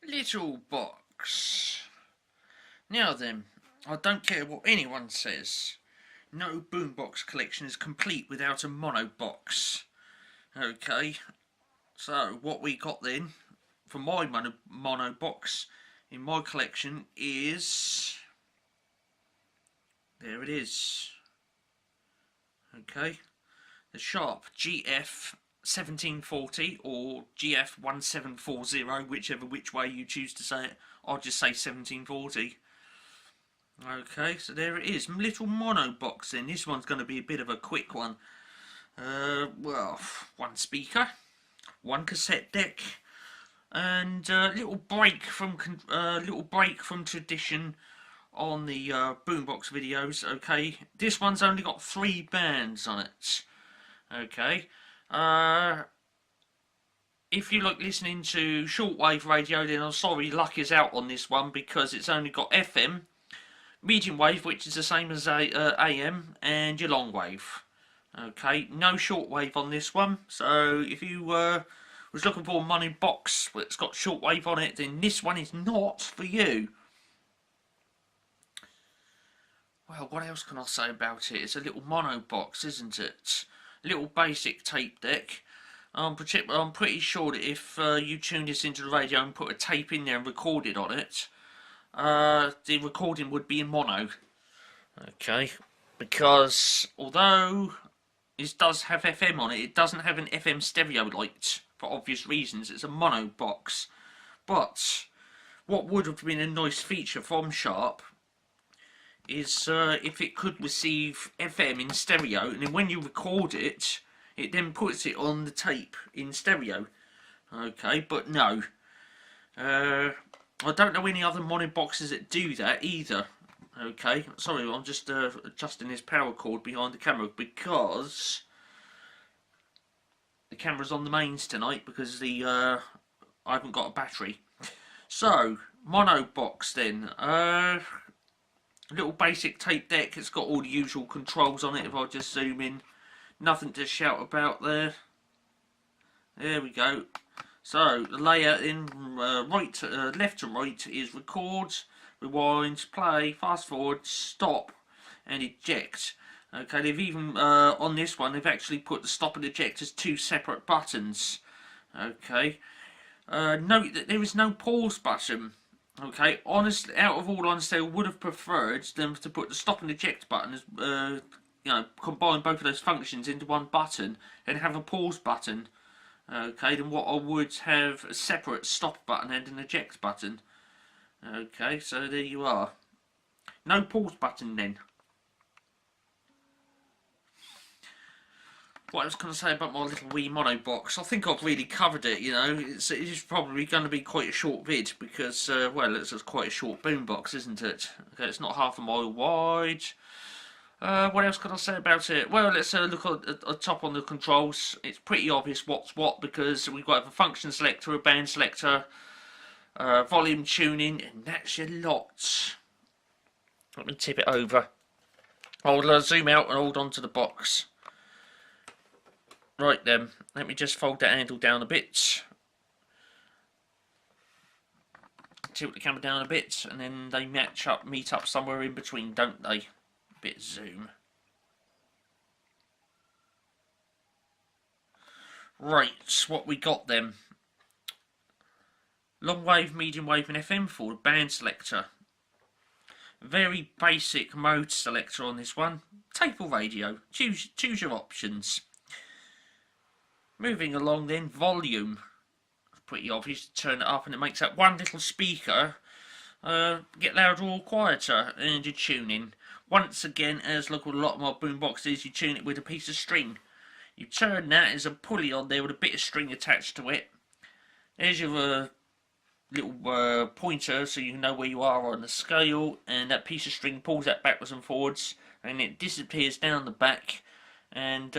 little box. Now then, I don't care what anyone says. No boombox collection is complete without a monobox. Okay, so what we got then for my monobox in my collection is, there it is. Okay, the Sharp GF 1740 or GF 1740, which way you choose to say it. I'll just say 1740. Okay, so there it is, little mono box then. This one's going to be a bit of a quick one. Well, one speaker, one cassette deck, and a little break from tradition on the boombox videos. Okay, this one's only got 3 bands on it. Okay, if you like listening to shortwave radio, then I'm sorry, luck is out on this one because it's only got FM, medium wave, which is the same as AM, and your long wave. Okay, no shortwave on this one. So if you was looking for a money box that's got shortwave on it, then this one is not for you. Well, what else can I say about it? It's a little mono box, isn't it? Little basic tape deck. I'm pretty sure that if you tune this into the radio and put a tape in there and record it on it, the recording would be in mono. Okay, because although this does have FM on it, it doesn't have an FM stereo light for obvious reasons. It's a mono box. But what would have been a nice feature from Sharp is if it could receive FM in stereo, and then when you record it, it then puts it on the tape in stereo. Okay, but no. I don't know any other mono boxes that do that either. Okay, sorry, I'm just adjusting this power cord behind the camera because the camera's on the mains tonight because I haven't got a battery. So, mono box then. Little basic tape deck. It's got all the usual controls on it. If I just zoom in, nothing to shout about there. There we go. So the layout in left to right is record, rewind, play, fast forward, stop, and eject. Okay, they've even on this one they've actually put the stop and eject as 2 separate buttons. Okay, note that there is no pause button. Okay, honestly, out of all honesty, I would have preferred them to put the stop and eject button as you know, combine both of those functions into one button and have a pause button. Okay, then what I would have a separate stop button and an eject button. Okay, so there you are. No pause button then. What else can I say about my little wee mono box? I think I've really covered it, you know. It is probably going to be quite a short vid because, well, it's quite a short boombox, isn't it? Okay, it's not half a mile wide. What else can I say about it? Well, let's look at the top on the controls. It's pretty obvious what's what because we've got a function selector, a band selector, volume tuning, and that's your lot. Let me tip it over. I'll zoom out and hold on to the box. Right then, let me just fold that handle down a bit. Tilt the camera down a bit, and then they meet up somewhere in between, don't they? Bit zoom. Right, what we got then? Long wave, medium wave, and FM for the band selector. Very basic mode selector on this one. Tape or radio. Choose your options. Moving along then, volume. Pretty obvious to turn it up and it makes that one little speaker get louder or quieter, and your tuning. Once again, as look with a lot of my boomboxes, you tune it with a piece of string. You turn that, there's a pulley on there with a bit of string attached to it. There's your little pointer so you know where you are on the scale, and that piece of string pulls that backwards and forwards, and it disappears down the back and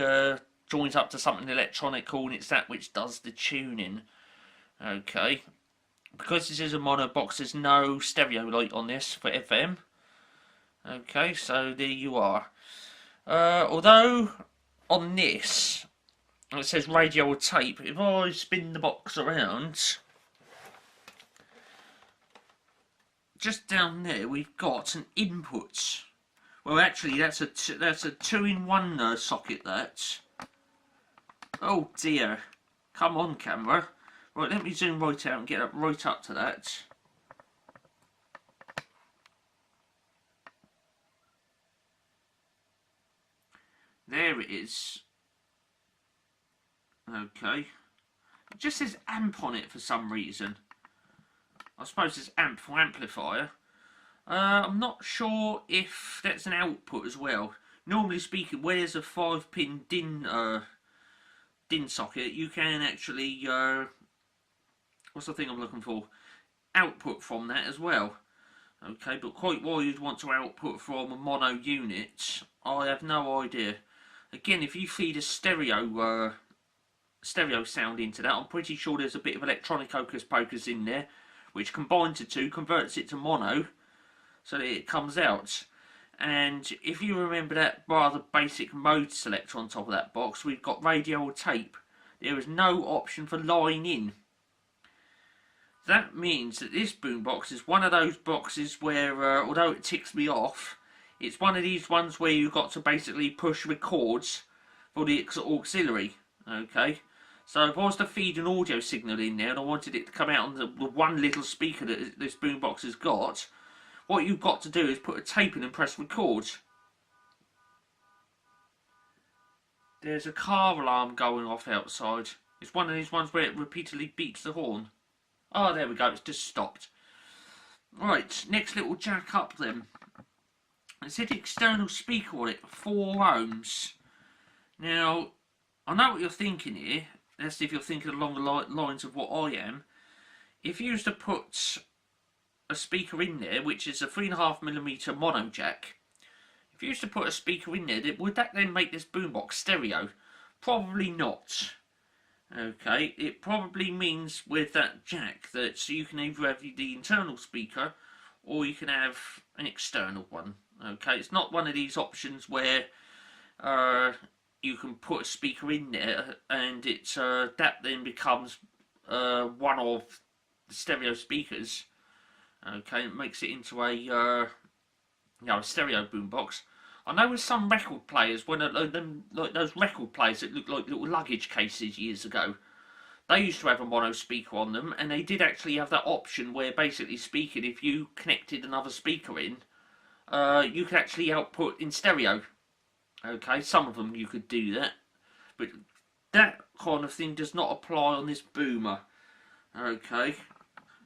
joins up to something electronical, and it's that which does the tuning. Okay, because this is a mono box, there's no stereo light on this for FM. Okay, so there you are. Although on this it says radio or tape, if I spin the box around, just down there we've got an input. Well, actually, that's a two-in-one socket. That. Oh dear! Come on, camera. Right, let me zoom right out and get up right up to that. There it is. Okay. It just says amp on it for some reason. I suppose it's amp for amplifier. I'm not sure if that's an output as well. Normally speaking, where there's a 5-pin DIN socket, you can actually, what's the thing I'm looking for? Output from that as well. Okay, but quite why you'd want to output from a mono unit, I have no idea. Again, if you feed a stereo sound into that, I'm pretty sure there's a bit of electronic hocus pocus in there, which combined to two converts it to mono, so that it comes out. And if you remember that rather basic mode selector on top of that box, we've got radio or tape. There is no option for line in. That means that this boombox is one of those boxes where, although it ticks me off, it's one of these ones where you've got to basically push records for the auxiliary. Okay, so if I was to feed an audio signal in there and I wanted it to come out on the one little speaker that this boombox has got, what you've got to do is put a tape in and press record. There's a car alarm going off outside. It's one of these ones where it repeatedly beeps the horn. Oh, there we go, it's just stopped. Right, next little jack up then. It said external speaker on it, 4 ohms. Now, I know what you're thinking here. Let's see if you're thinking along the lines of what I am. If you used to put a speaker in there, which is a 3.5mm mono jack, if you used to put a speaker in there, would that then make this boombox stereo? Probably not. Okay, it probably means with that jack that so you can either have the internal speaker or you can have an external one. Okay, it's not one of these options where you can put a speaker in there and it's that then becomes one of the stereo speakers. Okay, it makes it into a a stereo boombox. I know with some record players, when like those record players that look like little luggage cases years ago, they used to have a mono speaker on them, and they did actually have that option where basically speaking, if you connected another speaker in, you could actually output in stereo. Okay, some of them you could do that, but that kind of thing does not apply on this boomer. Okay,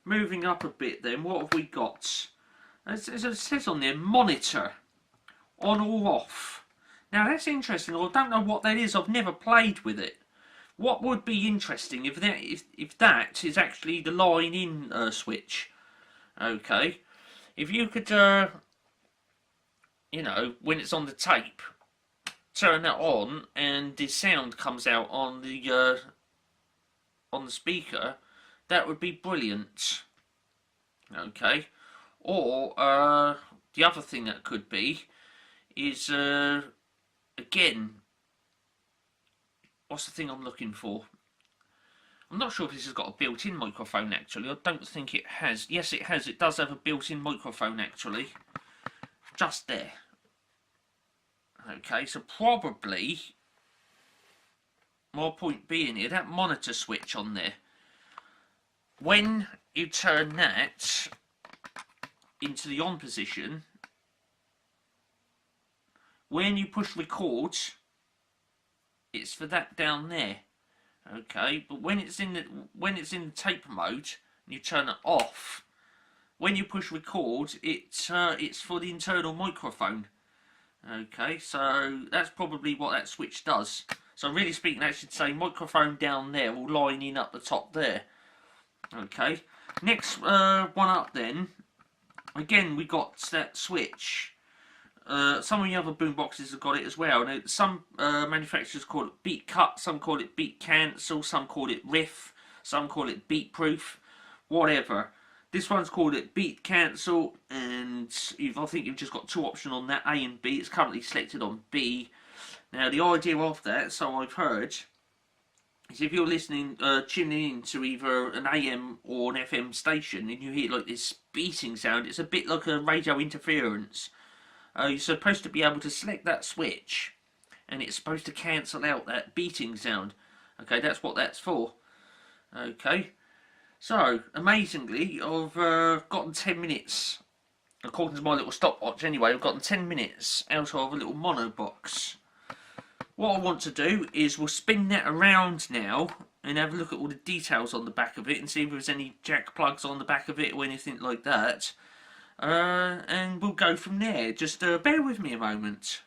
moving up a bit then, what have we got? As it says on there, monitor. On or off. Now that's interesting. I don't know what that is. I've never played with it. What would be interesting if that is actually the line in switch? Okay, if you could, you know, when it's on the tape, turn that on and the sound comes out on the speaker, that would be brilliant. Okay, or the other thing that could be is again, what's the thing I'm looking for? I'm not sure if this has got a built-in microphone actually. I don't think it has. Yes, it has. It does have a built-in microphone actually. Just there. Okay, so probably, my point being here, that monitor switch on there, when you turn that into the on position, when you push record, it's for that down there. Okay, but when it's in the tape mode and you turn it off, when you push record, it's for the internal microphone. Okay, so that's probably what that switch does. So really speaking, I should say microphone down there will line in up the top there. Okay, next one up then. Again, we got that switch. Some of the other boomboxes have got it as well. Now, some manufacturers call it beat cut, some call it beat cancel, some call it riff, some call it beat proof, whatever. This one's called it beat cancel, and I think you've just got 2 options on that, A and B. It's currently selected on B. Now the idea of that, so I've heard, is if you're listening, tuning in to either an AM or an FM station and you hear like this beating sound, it's a bit like a radio interference. You're supposed to be able to select that switch and it's supposed to cancel out that beating sound. Okay, that's what that's for. Okay, so amazingly I've gotten 10 minutes, according to my little stopwatch anyway, I've gotten 10 minutes out of a little Monobox. What I want to do is we'll spin that around now and have a look at all the details on the back of it and see if there's any jack plugs on the back of it or anything like that. And we'll go from there. Just bear with me a moment.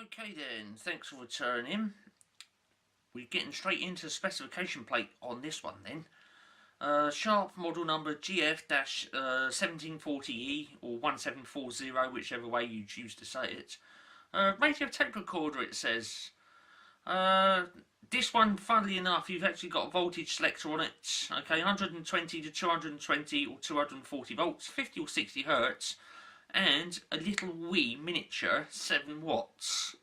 Okay then, thanks for returning. We're getting straight into the specification plate on this one then. Sharp model number GF-1740E or 1740, whichever way you choose to say it. Radio tape recorder, it says. This one, funnily enough, you've actually got a voltage selector on it. Okay, 120 to 220 or 240 volts, 50 or 60 hertz, and a little wee miniature 7 watts.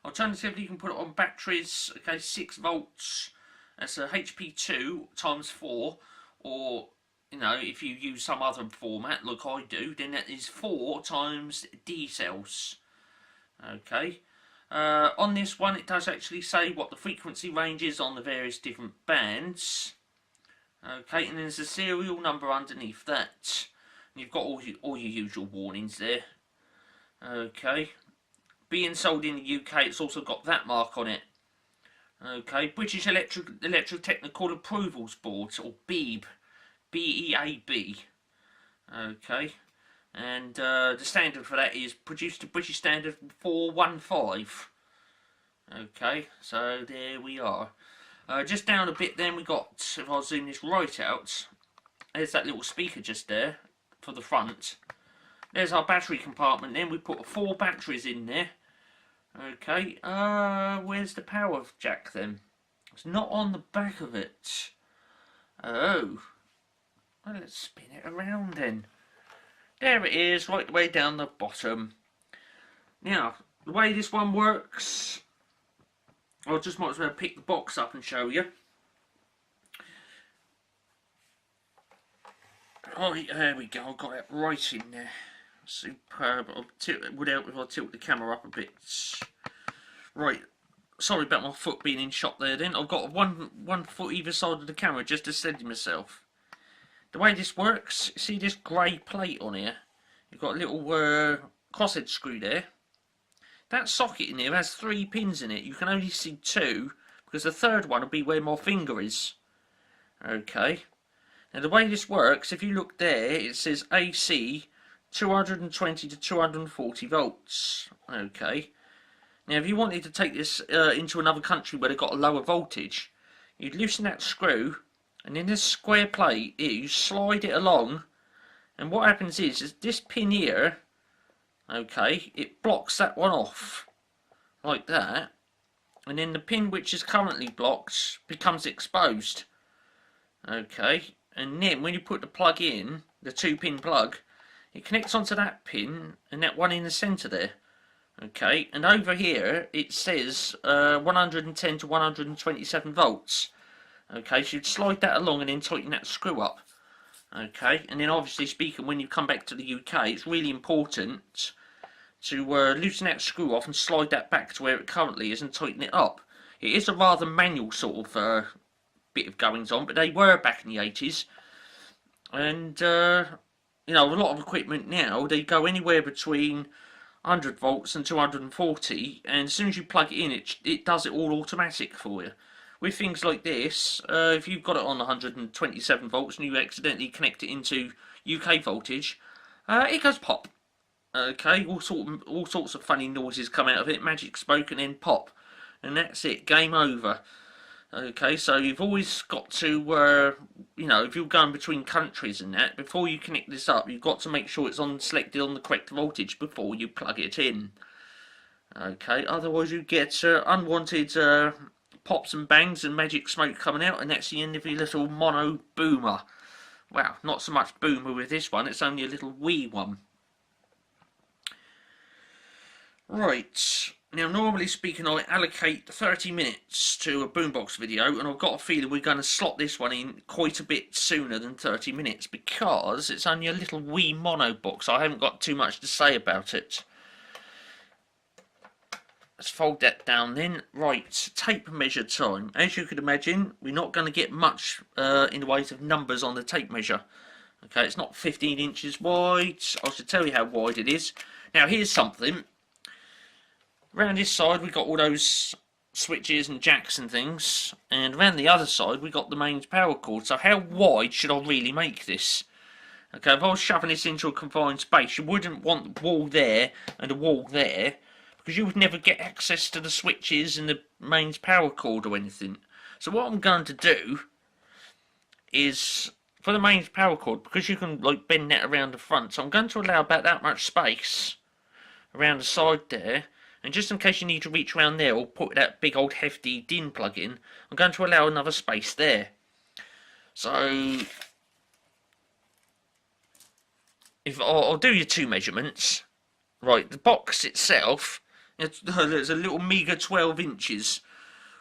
Alternatively, you can put it on batteries. Okay, 6 volts. That's a HP2 times 4, or you know, if you use some other format like I do, then that is 4 times D cells. Okay. On this one, it does actually say what the frequency range is on the various different bands. Okay, and there's a serial number underneath that. And you've got all your usual warnings there. Okay. Being sold in the UK, it's also got that mark on it. Okay, British Electrotechnical Approvals Board, or BEAB. B-E-A-B. Okay. And the standard for that is produced to British Standard 415. Okay, so there we are. Just down a bit then we got, if I zoom this right out, there's that little speaker just there for the front. There's our battery compartment then, we put 4 batteries in there. Okay, where's the power jack then? It's not on the back of it. Oh, well, let's spin it around then. There it is, right the way down the bottom. Now, the way this one works, I just might as well pick the box up and show you. Right, there we go, I've got it right in there. Superb. It would help if I tilt the camera up a bit. Right, sorry about my foot being in shot there then. I've got one foot either side of the camera just to steady myself. The way this works, see this grey plate on here? You've got a little crosshead screw there. That socket in here has 3 pins in it. You can only see 2 because the third one will be where my finger is. Okay. Now the way this works, if you look there, it says AC 220 to 240 volts. Okay. Now if you wanted to take this into another country where they've got a lower voltage, you'd loosen that screw, and in this square plate here, you slide it along, and what happens is this pin here, okay, it blocks that one off, like that, and then the pin which is currently blocked becomes exposed. Okay, and then when you put the plug in, the 2-pin plug, it connects onto that pin and that one in the centre there. Okay, and over here it says 110 to 127 volts. Okay, so you'd slide that along and then tighten that screw up. Okay, and then obviously speaking, when you come back to the UK, it's really important to loosen that screw off and slide that back to where it currently is and tighten it up. It is a rather manual sort of bit of goings on, but they were back in the 80s. And you know, a lot of equipment now, they go anywhere between 100 volts and 240, and as soon as you plug it in, it does it all automatic for you. With things like this, if you've got it on 127 volts and you accidentally connect it into UK voltage, it goes pop. Okay, all sorts of funny noises come out of it, magic spoke and then pop. And that's it, game over. Okay, so you've always got to, you know, if you're going between countries and that, before you connect this up, you've got to make sure it's selected on the correct voltage before you plug it in. Okay, otherwise you get unwanted pops and bangs and magic smoke coming out, and that's the end of your little mono boomer. Well, not so much boomer with this one, it's only a little wee one. Right, now normally speaking I allocate 30 minutes to a boombox video, and I've got a feeling we're going to slot this one in quite a bit sooner than 30 minutes because it's only a little wee mono box. I haven't got too much to say about it. Let's fold that down then. Right, tape measure time. As you could imagine, we're not going to get much in the way of numbers on the tape measure. Okay, it's not 15 inches wide. I should tell you how wide it is. Now here's something. Around this side we got all those switches and jacks and things, and around the other side we got the mains power cord. So how wide should I really make this? Okay, if I was shoving this into a confined space, you wouldn't want the wall there and the wall there, because you would never get access to the switches and the mains power cord or anything. So what I'm going to do is, for the mains power cord, because you can like bend that around the front, so I'm going to allow about that much space around the side there. And just in case you need to reach around there or put that big old hefty DIN plug in, I'm going to allow another space there. So if I'll do your two measurements. Right, the box itself, there's a little meagre 12 inches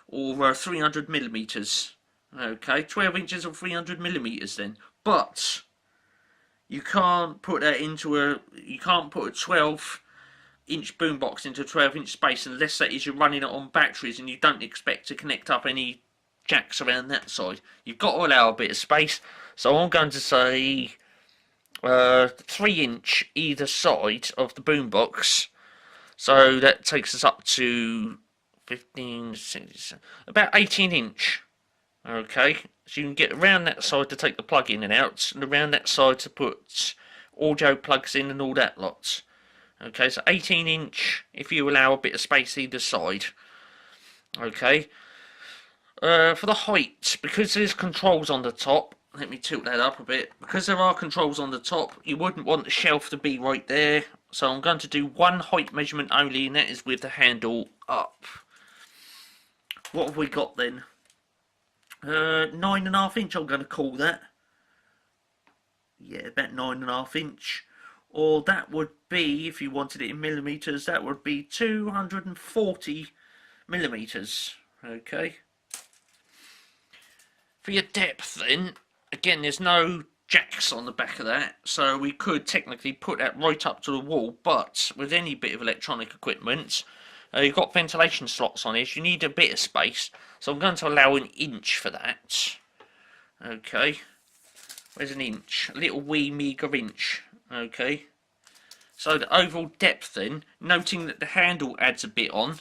or 300 millimeters. Okay, 12 inches or 300 millimeters then. But you can't put that into you can't put a 12-inch boombox into a 12-inch space unless that is you're running it on batteries and you don't expect to connect up any jacks around that side. You've got to allow a bit of space, so I'm going to say 3-inch either side of the boombox. So that takes us up to 15, 16, about 18-inch. Okay, so you can get around that side to take the plug in and out, and around that side to put audio plugs in and all that lot. Okay, so 18-inch if you allow a bit of space either side. Okay, for the height, because there's controls on the top, let me tilt that up a bit. Because there are controls on the top, you wouldn't want the shelf to be right there. So I'm going to do one height measurement only, and that is with the handle up. What have we got then? 9.5 inch, I'm going to call that. Yeah, about 9.5 inch. Or that would be, if you wanted it in millimeters, that would be 240 millimeters. Okay. For your depth then, again, there's no jacks on the back of that, so we could technically put that right up to the wall, but with any bit of electronic equipment, you've got ventilation slots on it, you need a bit of space, so I'm going to allow 1 inch for that. Okay, where's 1 inch? A little wee meagre inch. Okay, so the overall depth then, noting that the handle adds a bit on.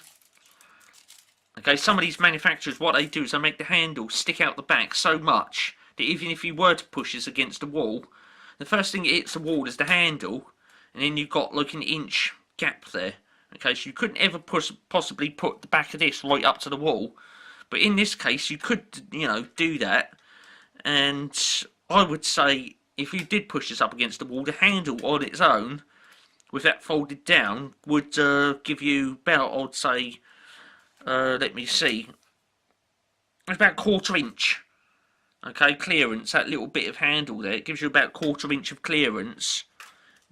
Okay, some of these manufacturers, what they do is they make the handle stick out the back so much that even if you were to push this against the wall, the first thing that hits the wall is the handle, and then you've got like 1 inch gap there. Okay, so you couldn't ever possibly put the back of this right up to the wall, but in this case you could, you know, do that. And I would say if you did push this up against the wall, the handle on its own, with that folded down, would give you about, I'd say, let me see, it's about 1/4 inch. Okay, clearance, that little bit of handle there, it gives you about 1/4 inch of clearance.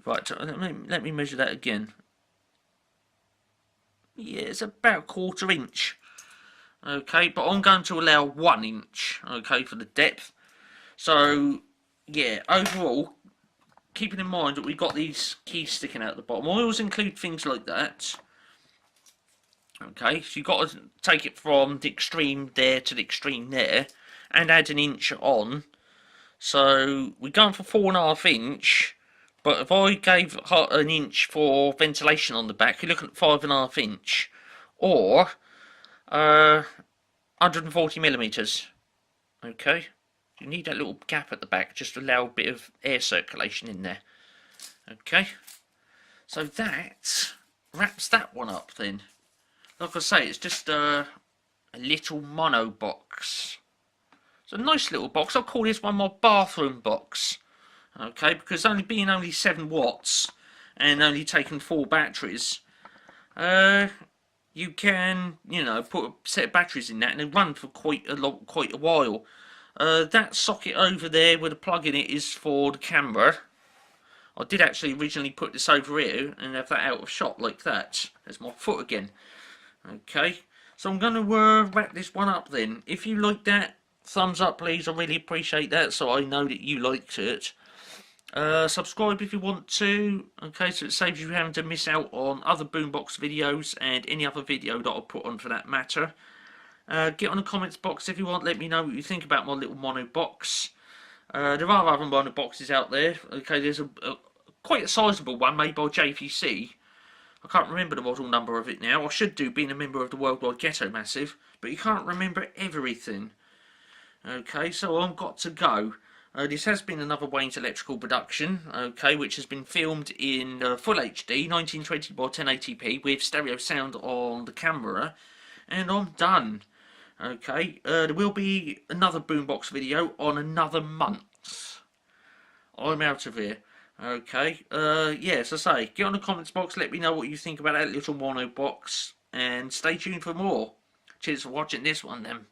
Right, so let me measure that again. Yeah, it's about 1/4 inch. Okay, but I'm going to allow 1 inch, okay, for the depth. So, yeah, overall, keeping in mind that we've got these keys sticking out the bottom, I always include things like that. Okay, so you've got to take it from the extreme there to the extreme there, and add 1 inch on. So we're going for 4.5 inch, but if I gave 1 inch for ventilation on the back, you're looking at 5.5 inch, or 140 millimeters. Okay, you need that little gap at the back just to allow a bit of air circulation in there. Okay, so that wraps that one up then. Like I say, it's just a little Monobox. It's a nice little box. I'll call this one my bathroom box. Okay, because only 7 watts and only taking 4 batteries, you can, put a set of batteries in that and they run for quite a while. That socket over there with a plug in it is for the camera. I did actually originally put this over here and have that out of shot like that. There's my foot again. Okay, so I'm going to wrap this one up then. If you like that, thumbs up please, I really appreciate that so I know that you liked it. Subscribe if you want to, okay, so it saves you having to miss out on other boombox videos and any other video that I'll put on for that matter. Get on the comments box if you want, let me know what you think about my little Monobox. There are other Monoboxes out there, okay, there's quite a sizable one made by JVC. I can't remember the model number of it now. I should do, being a member of the Worldwide Ghetto Massive, but you can't remember everything. Okay, so I've got to go. This has been another Wayne's Electrical production, okay, which has been filmed in full HD, 1920 by 1080p, with stereo sound on the camera, and I'm done. Okay, there will be another boombox video on another month. I'm out of here. Okay, yes, I say, get on the comments box, let me know what you think about that little Monobox, and stay tuned for more. Cheers for watching this one then.